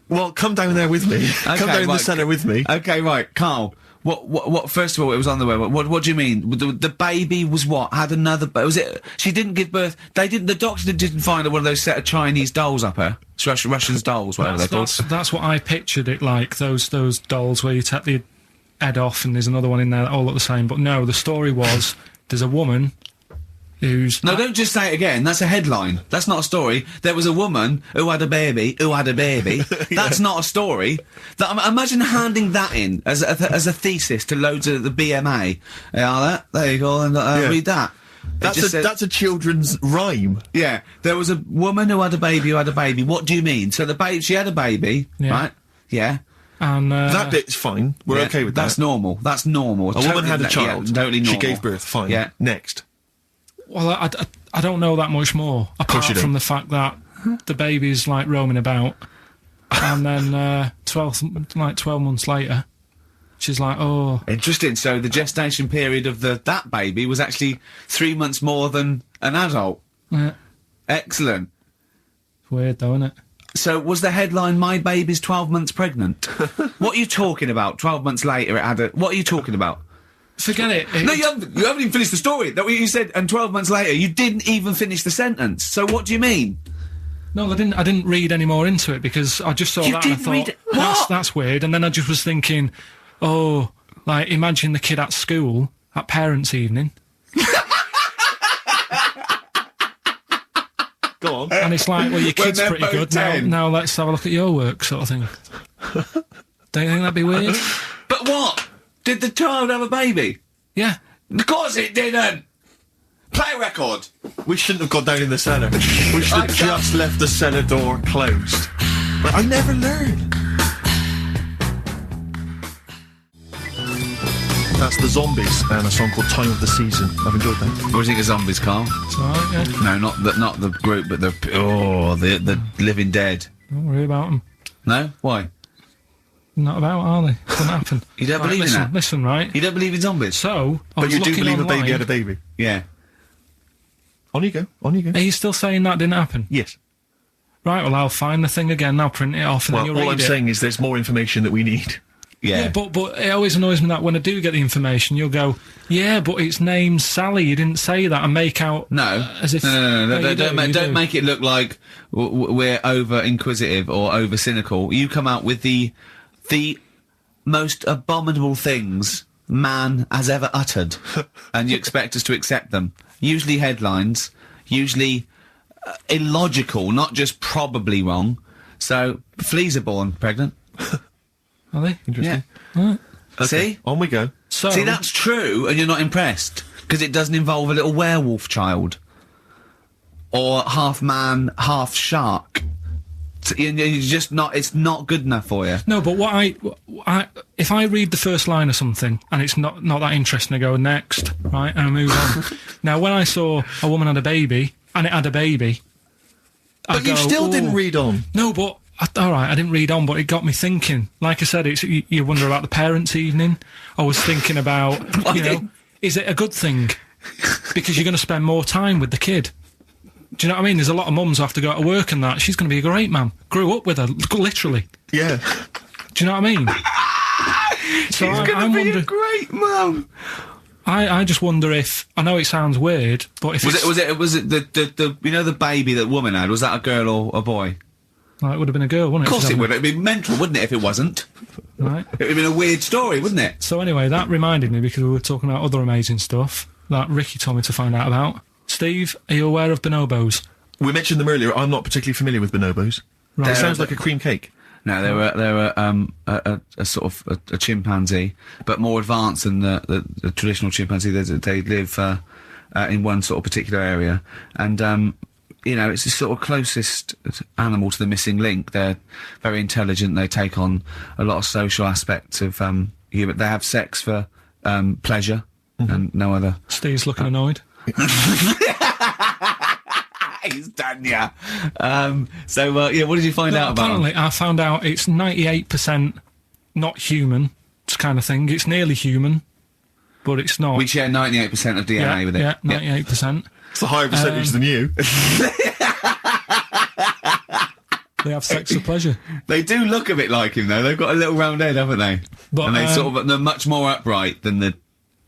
Well, come down there with me. Okay, come down in the cellar with me. Okay, right, Carl. What? First of all, it was on the web. What do you mean? The baby was what? Had another? Was it? She didn't give birth. They didn't. The doctor didn't find one of those set of Chinese dolls up her. Russian dolls, whatever they're called. That's what I pictured it like. Those dolls where you take the head off and there's another one in there that all look the same. But no, the story was there's a woman who's... No, don't just say it again. That's a headline. That's not a story. There was a woman who had a baby who had a baby. That's not a story. Imagine handing that in as a thesis to loads of the BMA. There you go, and read that. That's a children's rhyme. Yeah, there was a woman who had a baby who had a baby. What do you mean? So she had a baby, right? Yeah. And that bit's fine. We're okay with that. That's normal. That's normal. A woman had a child. Yeah, totally normal. She gave birth. Fine. Yeah. Next. Well, I don't know that much more apart from the fact that the baby's like roaming about, and then 12 months later, she's like, oh. Interesting. So the gestation period of that baby was actually 3 months more than an adult. Yeah. Excellent. Weird though, isn't it? So was the headline, "My baby's 12 months pregnant"? What are you talking about? 12 months later, it had a... What are you talking about? Forget it. No, you haven't even finished the story. That what you said, and 12 months later, you didn't even finish the sentence. So what do you mean? No, I didn't read any more into it because I just saw that and I thought, that's weird. And then I just was thinking, oh, like, imagine the kid at school at parents' evening. Go on. And it's like, well, your kid's pretty good. Now let's have a look at your work, sort of thing. Don't you think that'd be weird? But what? Did the child have a baby? Yeah. Of course it didn't! Play a record! We shouldn't have gone down in the cellar. We should have just left the cellar door closed. But I never learned. That's the Zombies and a song called Time of the Season. I've enjoyed that. What do you think of Zombies, Carl? It's alright, yeah. No, not the group, but the Living Dead. Don't worry about them. No? Why? not about, are they? Doesn't happen. You don't believe in listen, that? Listen, right? You don't believe in zombies? So, I But was you do looking believe a baby online. had a baby? Yeah. On you go. On you go. Are you still saying that didn't happen? Yes. Right, well, I'll find the thing again, I'll print it off, and Well, then you'll all read I'm it. saying is there's more information that we need. Yeah. Yeah, but it always annoys me that when I do get the information, you'll go, yeah, but its name's Sally, you didn't say that, and make out... No. as if... No, you don't do. make it look like we're over-inquisitive or over-cynical. You come out with the most abominable things man has ever uttered, and you expect us to accept them. Usually headlines, usually illogical, not just probably wrong. So, fleas are born pregnant. Are they? Interesting. Yeah. Right. Okay. See? On we go. So, See, that's true, and you're not impressed, because it doesn't involve a little werewolf child. Or half man, half shark. You're just not, it's not good enough for you. No, but if I read the first line of something and it's not that interesting, I go next, right, and I move on. Now, when I saw a woman had a baby, and it had a baby, But you still didn't read on. No, but alright, I didn't read on, but it got me thinking. Like I said, you wonder about the parents' evening. I was thinking about, is it a good thing? Because you're going to spend more time with the kid. Do you know what I mean? There's a lot of mums who have to go to work and that. She's going to be a great mum. Grew up with her, literally. Yeah. Do you know what I mean? So She's going to be a great mum. I just wonder if, I know it sounds weird, but if Was it the the baby that woman had? Was that a girl or a boy? Well, it would have been a girl, wouldn't it? Of course it would. It'd be mental, wouldn't it, if it wasn't? Right. It would have been a weird story, wouldn't it? So anyway, that reminded me, because we were talking about other amazing stuff that Ricky told me to find out about. Steve, are you aware of bonobos? We mentioned them earlier. I'm not particularly familiar with bonobos. Right. It sounds like a cream cake. No, they were a sort of a chimpanzee, but more advanced than the traditional chimpanzee. They live in one sort of particular area, and it's the sort of closest animal to the missing link. They're very intelligent. They take on a lot of social aspects of human. They have sex for pleasure and no other. Steve's looking annoyed. He's done ya. What did you find out about? Apparently, I found out it's 98% not human, kind of thing. It's nearly human, but it's not. We share 98% of DNA with it. Yeah, 98%. It's a higher percentage than you. They have sex for pleasure. They do look a bit like him, though. They've got a little round head, haven't they? But, and they're much more upright than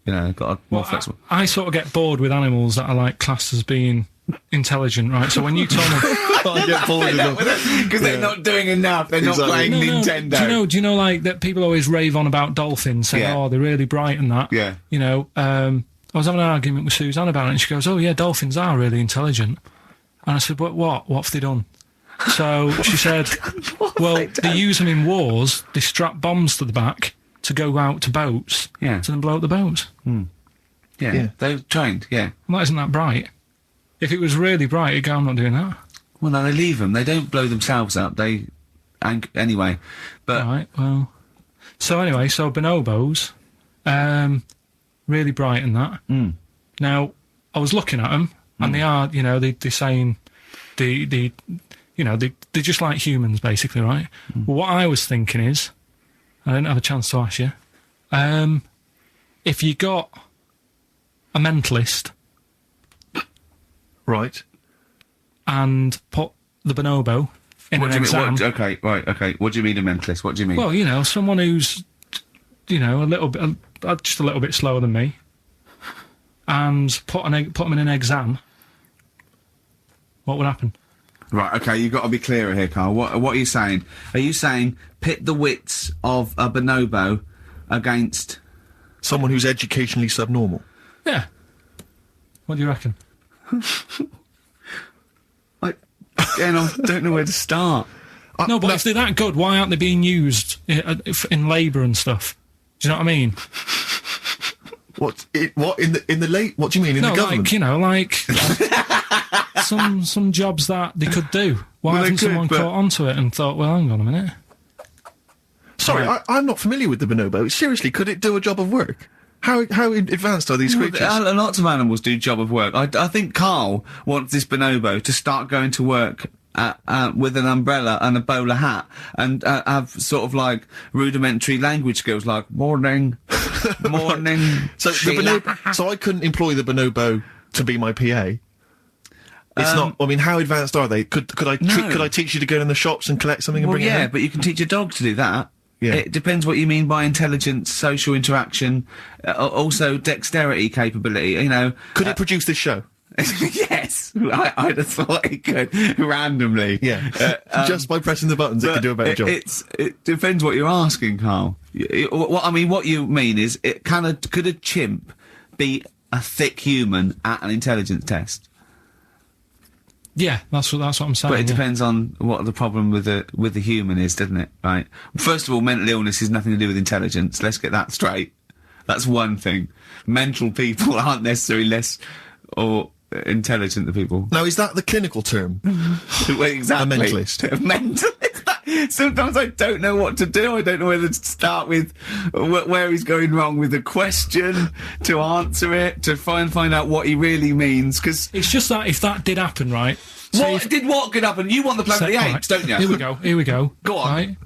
got a more flexible. I sort of get bored with animals that are like classed as being intelligent, right? So when you told me, I get bored with them because they're not doing enough. They're not playing Nintendo. Do you know like that? People always rave on about dolphins, saying, "Oh, they're really bright and that." Yeah. I was having an argument with Suzanne about it, and she goes, "Oh yeah, dolphins are really intelligent." And I said, What have they done?" So she said, "Well, they use them in wars. They strap bombs to the back to go out to boats, to then blow up the boats." Yeah, they're trained. Yeah, well, that isn't that bright. If it was really bright, you'd go, "I'm not doing that." Well, no, they leave them. They don't blow themselves up. Anyway, but right. Well, so bonobos, really bright and that. Now, I was looking at them, and they are, they're saying, they're just like humans, basically, right? Well, what I was thinking is, I didn't have a chance to ask you, if you got a mentalist, right, and put the bonobo in an exam. Okay. What do you mean a mentalist? What do you mean? Well, someone who's, a little bit, just a little bit slower than me, and put them in an exam. What would happen? Right, okay, you've got to be clearer here, Carl. What are you saying? Are you saying pit the wits of a bonobo against someone who's educationally subnormal? Yeah. What do you reckon? Again, I don't know where to start. No, but if they're that good, why aren't they being used in labour and stuff? Do you know what I mean? What in the late? What do you mean in the government? Like some jobs that they could do. Why hasn't someone caught onto it and thought, well, hang on a minute? Sorry, I'm not familiar with the bonobo. Seriously, could it do a job of work? How advanced are these creatures? Lots of animals do job of work. I think Carl wants this bonobo to start going to work with an umbrella and a bowler hat and have sort of like rudimentary language skills like morning, morning. So so I couldn't employ the bonobo to be my PA. It's not. I mean, how advanced are they? Could I teach you to go in the shops and collect something and bring it home? But you can teach a dog to do that. Yeah. It depends what you mean by intelligence, social interaction, also dexterity capability. You know, could it produce this show? Yes, I'd have thought it could randomly. Yeah, just by pressing the buttons, it could do a better job. It depends what you're asking, Carl. What you mean is, could a chimp beat a thick human at an intelligence test? Yeah, that's what I'm saying. But it depends on what the problem with the human is, doesn't it? Right. First of all, mental illness has nothing to do with intelligence. Let's get that straight. That's one thing. Mental people aren't necessarily less or intelligent than people. Now, is that the clinical term? Well, exactly. A mentalist. A mentalist. Sometimes I don't know what to do. I don't know whether to start with where he's going wrong with the question, to answer it, to find out what he really means. Because it's just that if that did happen, right? What could happen? You want the Planet of the Apes, don't you? Here we go. Go on. Right?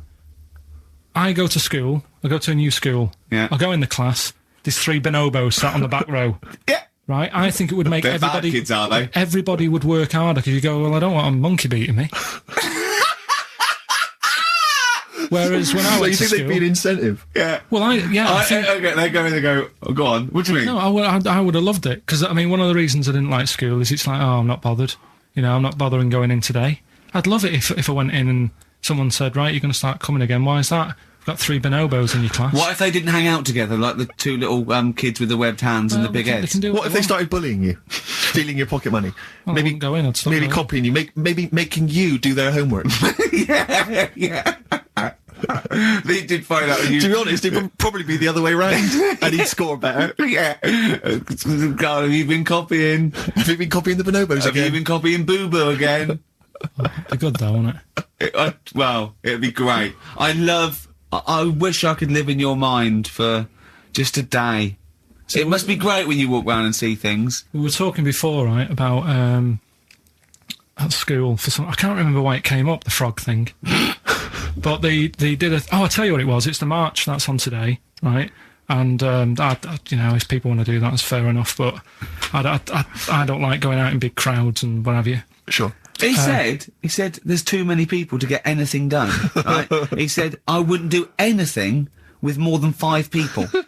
I go to school. I go to a new school. Yeah. I go in the class. There's 3 bonobos sat on the back row. Yeah. Right, I think it would make everybody. Bad kids, are they? Everybody would work harder because you go, well, I don't want a monkey beating me. Whereas when I went to school, they'd be an incentive? Yeah. Well, I think, okay, they go in and go, oh, go on. What do you mean? No, I would have loved it because I mean, one of the reasons I didn't like school is it's like, oh, I'm not bothered. You know, I'm not bothering going in today. I'd love it if I went in and someone said, right, you're going to start coming again. Why is that? Got 3 bonobos in your class. What if they didn't hang out together, like the 2 little kids with the webbed hands and the big heads? What if they started bullying you, stealing your pocket money? Well, maybe go in. Maybe copying you, maybe making you do their homework. Yeah. They did find out. To be honest, it would probably be the other way round, and he'd score better. Yeah. God, have you been copying? Have you been copying the bonobos again? Have you been copying Boo Boo again? It'd be good though, wouldn't it? Well, it'd be great. I wish I could live in your mind for just a day. So it must be great when you walk around and see things. We were talking before, right, about at school for some. I can't remember why it came up, the frog thing. But they did a. Oh, I'll tell you what it was. It's the march that's on today, right? And you know, if people want to do that, that's fair enough. But I don't like going out in big crowds and what have you. Sure. He said, there's too many people to get anything done, right? He said, I wouldn't do anything with more than 5 people. Do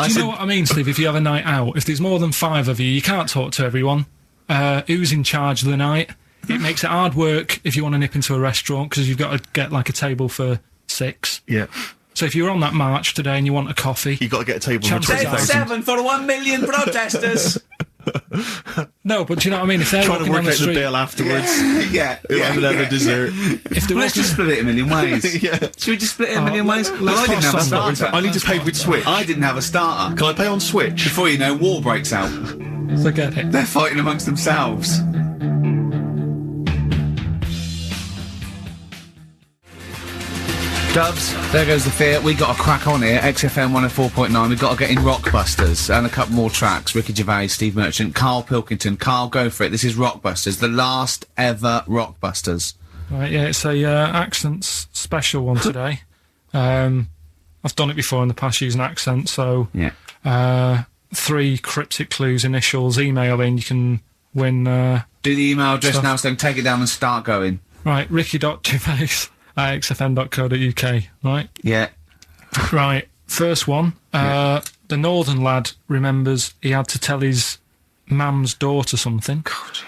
you know what I mean, Steve? If you have a night out, if there's more than 5 of you, you can't talk to everyone. Who's in charge of the night? It makes it hard work if you want to nip into a restaurant because you've got to get like a table for 6. Yeah. So if you're on that march today and you want a coffee... You've got to get a table for 20,000. 7 for 1 million protesters! No, but do you know what I mean? If they're trying to work on the out street, the bill afterwards. Yeah. Another dessert. If they're Let's just split it a million ways. Yeah. Should we just split it a million ways? Well, I didn't have a starter. I need to pay with Switch. I didn't have a starter. Can I pay on Switch? Before you know, war breaks out. forget it. They're fighting amongst themselves. Dubs, there goes the fear. We got a crack on here. XFM 104.9. We've got to get in Rockbusters and a couple more tracks. Ricky Gervais, Steve Merchant, Carl Pilkington. Carl, go for it. This is Rockbusters, the last ever Rockbusters. Right, yeah, it's a accents special one today. I've done it before in the past using accents, so yeah. 3 cryptic clues, initials, email in. You can win. Do the email address stuff. now, so take it down and start going. Right, Ricky.Gervais at xfm.co.uk, right? Yeah. Right, first one. The northern lad remembers he had to tell his mum's daughter something.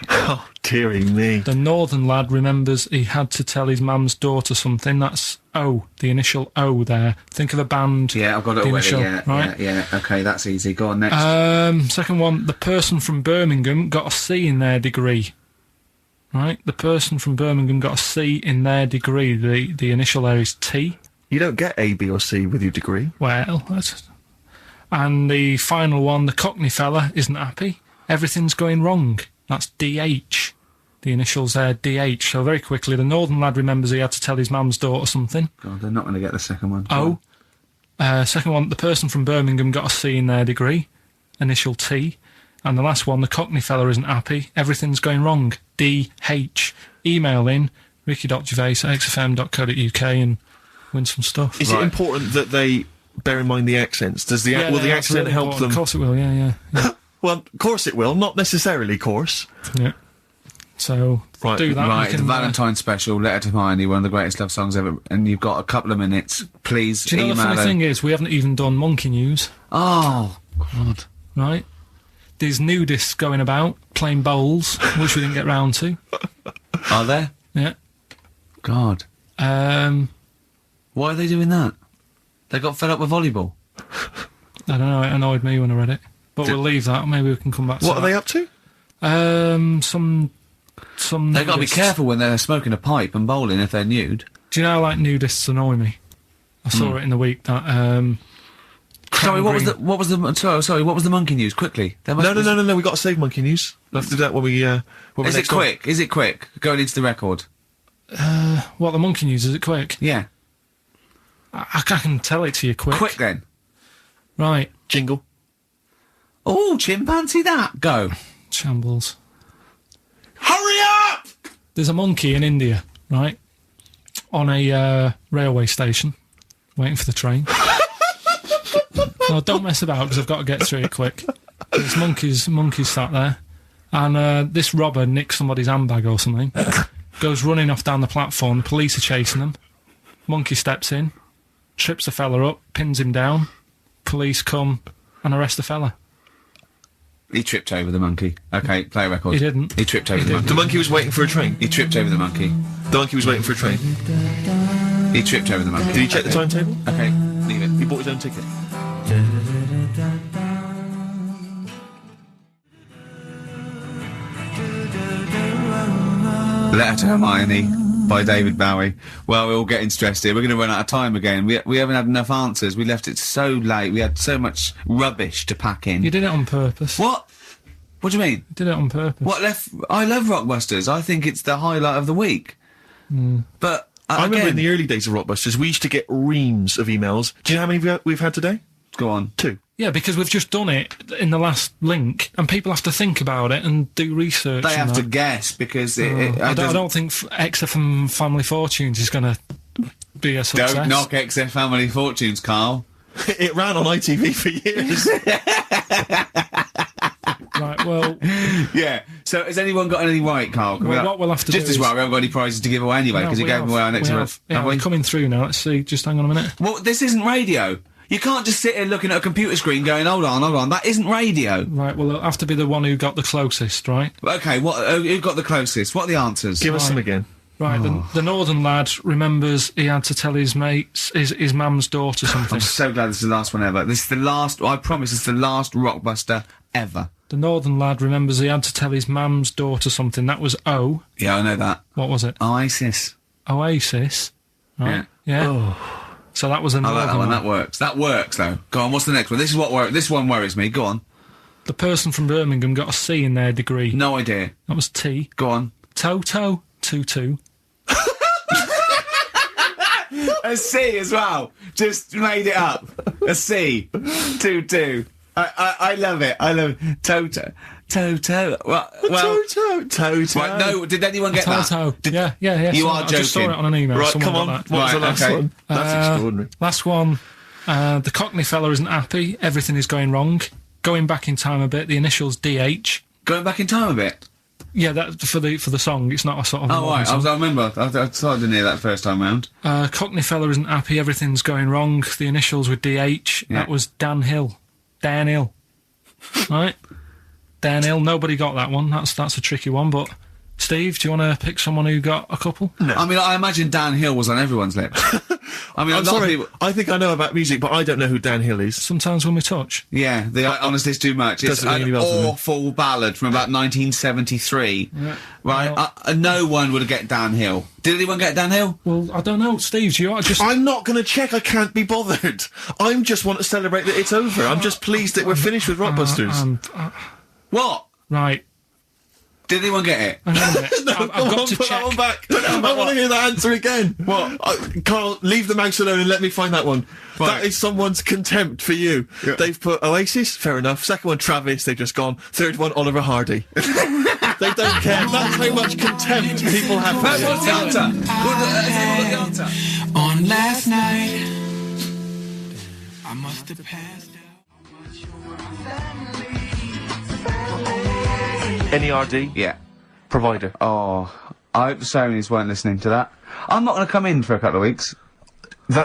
Oh, dearie me. The northern lad remembers he had to tell his mum's daughter something. That's O, the initial O there. Think of a band. Yeah, I've got it the already, initial, right? Yeah, okay, that's easy. Go on, next. Second one, the person from Birmingham got a C in their degree. Right, the person from Birmingham got a C in their degree. The initial there is T. You don't get A, B or C with your degree. Well, that's... And the final one, the Cockney fella isn't happy. Everything's going wrong. That's DH. The initials there, DH. So very quickly, the northern lad remembers he had to tell his mum's daughter something. God, they're not going to get the second one. O. Second one, the person from Birmingham got a C in their degree. Initial T. And the last one, the Cockney fella isn't happy. Everything's going wrong. DH. Email in ricky.gervais@xfm.co.uk and win some stuff. Is it important that they bear in mind the accents? Will the accent really help important. them? Of course it will, yeah. Well, of course it will. Not necessarily, course. Yeah. So, do that. Right, You the can, Valentine's special, Letter to Hermione, one of the greatest love songs ever, and you've got a couple of minutes. Please do you know email the funny thing is, we haven't even done monkey news. Oh, God. Right? There's nudists going about, playing bowls, which we didn't get round to. Are there? Yeah. God. Why are they doing that? They got fed up with volleyball. I don't know, it annoyed me when I read it. But we'll leave that, maybe we can come back to What that. are they up to? Some They've got to be nudists. careful when they're smoking a pipe and bowling if they're nude. Do you know how, like, nudists annoy me? I saw it in the week that, Sorry, what was the monkey news? Quickly. No, we got to save monkey news. We'll have to do that when we, Is it quick? Is it quick? Going into the record. what, the monkey news, is it quick? Yeah. I can tell it to you quick. Quick then. Right. Jingle. Oh, chimpanzee that. Go. Shambles. Hurry up! There's a monkey in India, right? On a railway station, waiting for the train. No, don't mess about, because I've got to get through it quick. There's monkeys sat there. And this robber nicks somebody's handbag or something. Goes running off down the platform. The police are chasing them. Monkey steps in, trips the fella up, pins him down. Police come and arrest the fella. He tripped over the monkey. Okay, play a record. He didn't. He tripped over the monkey. The monkey was waiting for a train. He tripped over the monkey. The monkey was waiting for a train. He tripped over the monkey. Did he check the timetable? Okay, leave it. He bought his own ticket. Letter to Hermione by David Bowie. Well, we're all getting stressed here. We're going to run out of time again. We haven't had enough answers. We left it so late. We had so much rubbish to pack in. You did it on purpose. What? What do you mean? You did it on purpose. What left? I love Rockbusters. I think it's the highlight of the week. But I remember again, in the early days of Rockbusters, we used to get reams of emails. Do you know how many we've had today? Go on. 2. Yeah, because we've just done it in the last link, and people have to think about it and do research. They have and to that. guess because I don't think XFM Family Fortunes is going to be a success. Don't knock XF Family Fortunes, Carl. It ran on ITV for years. Right, well... Yeah, so has anyone got any right, Carl? Well, what we'll have to just do as well, is- we haven't got any prizes to give away anyway, because you gave them away our next month. Yeah, we're coming through now. Let's see. Just hang on a minute. Well, this isn't radio. You can't just sit here looking at a computer screen going, hold on, that isn't radio. Right, well, it'll have to be the one who got the closest, right? Okay, who got the closest? What are the answers? Give us them again. Right, the northern lad remembers he had to tell his mates, his mum's daughter something. I'm so glad this is the last one ever. This is the last, I promise, it's the last Rockbuster ever. The northern lad remembers he had to tell his mum's daughter something. That was O. Yeah, I know that. What was it? Oasis. Oasis. Right. Yeah. So that was a I northern like that one, lad. that works. That works, though. Go on, what's the next one? This is what this one worries me. Go on. The person from Birmingham got a C in their degree. No idea. That was T. Go on. Toto. Tutu. A C as well. Just made it up. A C. 2-2. I love it. I love it. Toto. Well, Toto. right, no, did anyone get Toto. that? Yeah. You so are I just saw joking. it on an email. Right, Someone come got on. that. What was the Right, last okay. one? That's extraordinary. Last one. The Cockney fella isn't happy. Everything is going wrong. Going back in time a bit. The initials DH. Going back in time a bit. Yeah, that for the song. It's not a sort of. Oh, right. song. I remember. I didn't hear that first time round. Cockney fella isn't happy. Everything's going wrong. The initials were DH. Yeah. That was Dan Hill. Dan Hill. Right. Dan Hill. Nobody got that one. That's a tricky one. But Steve, do you want to pick someone who got a couple? No. I mean, I imagine Dan Hill was on everyone's lips. I mean, I'm a lot of sorry. people. I think I know about music, but I don't know who Dan Hill is. Sometimes when we touch. Yeah, honestly, it's too much. It's Doesn't ring any an bells with me. awful ballad from about 1973. Yeah. Right? No one would get Dan Hill. Did anyone get Dan Hill? Well, I don't know, Steve. Do you are just. I'm not going to check. I can't be bothered. I just want to celebrate that it's over. I'm just pleased that we're finished with Rockbusters. What? Right. Did anyone get it? Hang on a minute. I've got to Put check. that one back. I want to hear that answer again. What? Carl, leave the mouse alone and let me find that one. Right. That is someone's contempt for you. Yeah. They've put Oasis, fair enough. Second one, Travis, they've just gone. Third one, Oliver Hardy. They don't care. That's how much contempt people have for What's you. the answer? What's the answer? On last night, I must have passed out. NERD? Yeah. Provider. Oh, I hope the Sonys weren't listening to that. I'm not going to come in for a couple of weeks. I'm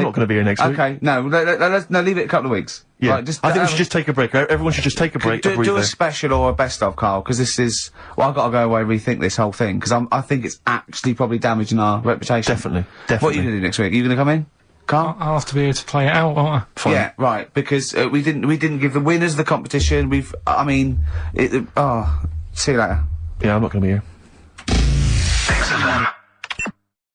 not going to be here next week. Okay, no, leave it a couple of weeks. Yeah, Right, I think we should just take a break. Everyone should just take a break. do a special or a best of, Carl, because this is. Well, I've got to go away and rethink this whole thing because I think it's actually probably damaging our reputation. Definitely. What are you going to do next week? Are you going to come in, Carl? I'll have to be here to play it out, won't I? Fine. Yeah, right. Because we didn't give the winners of the competition. See you later. Yeah, I'm not going to be here.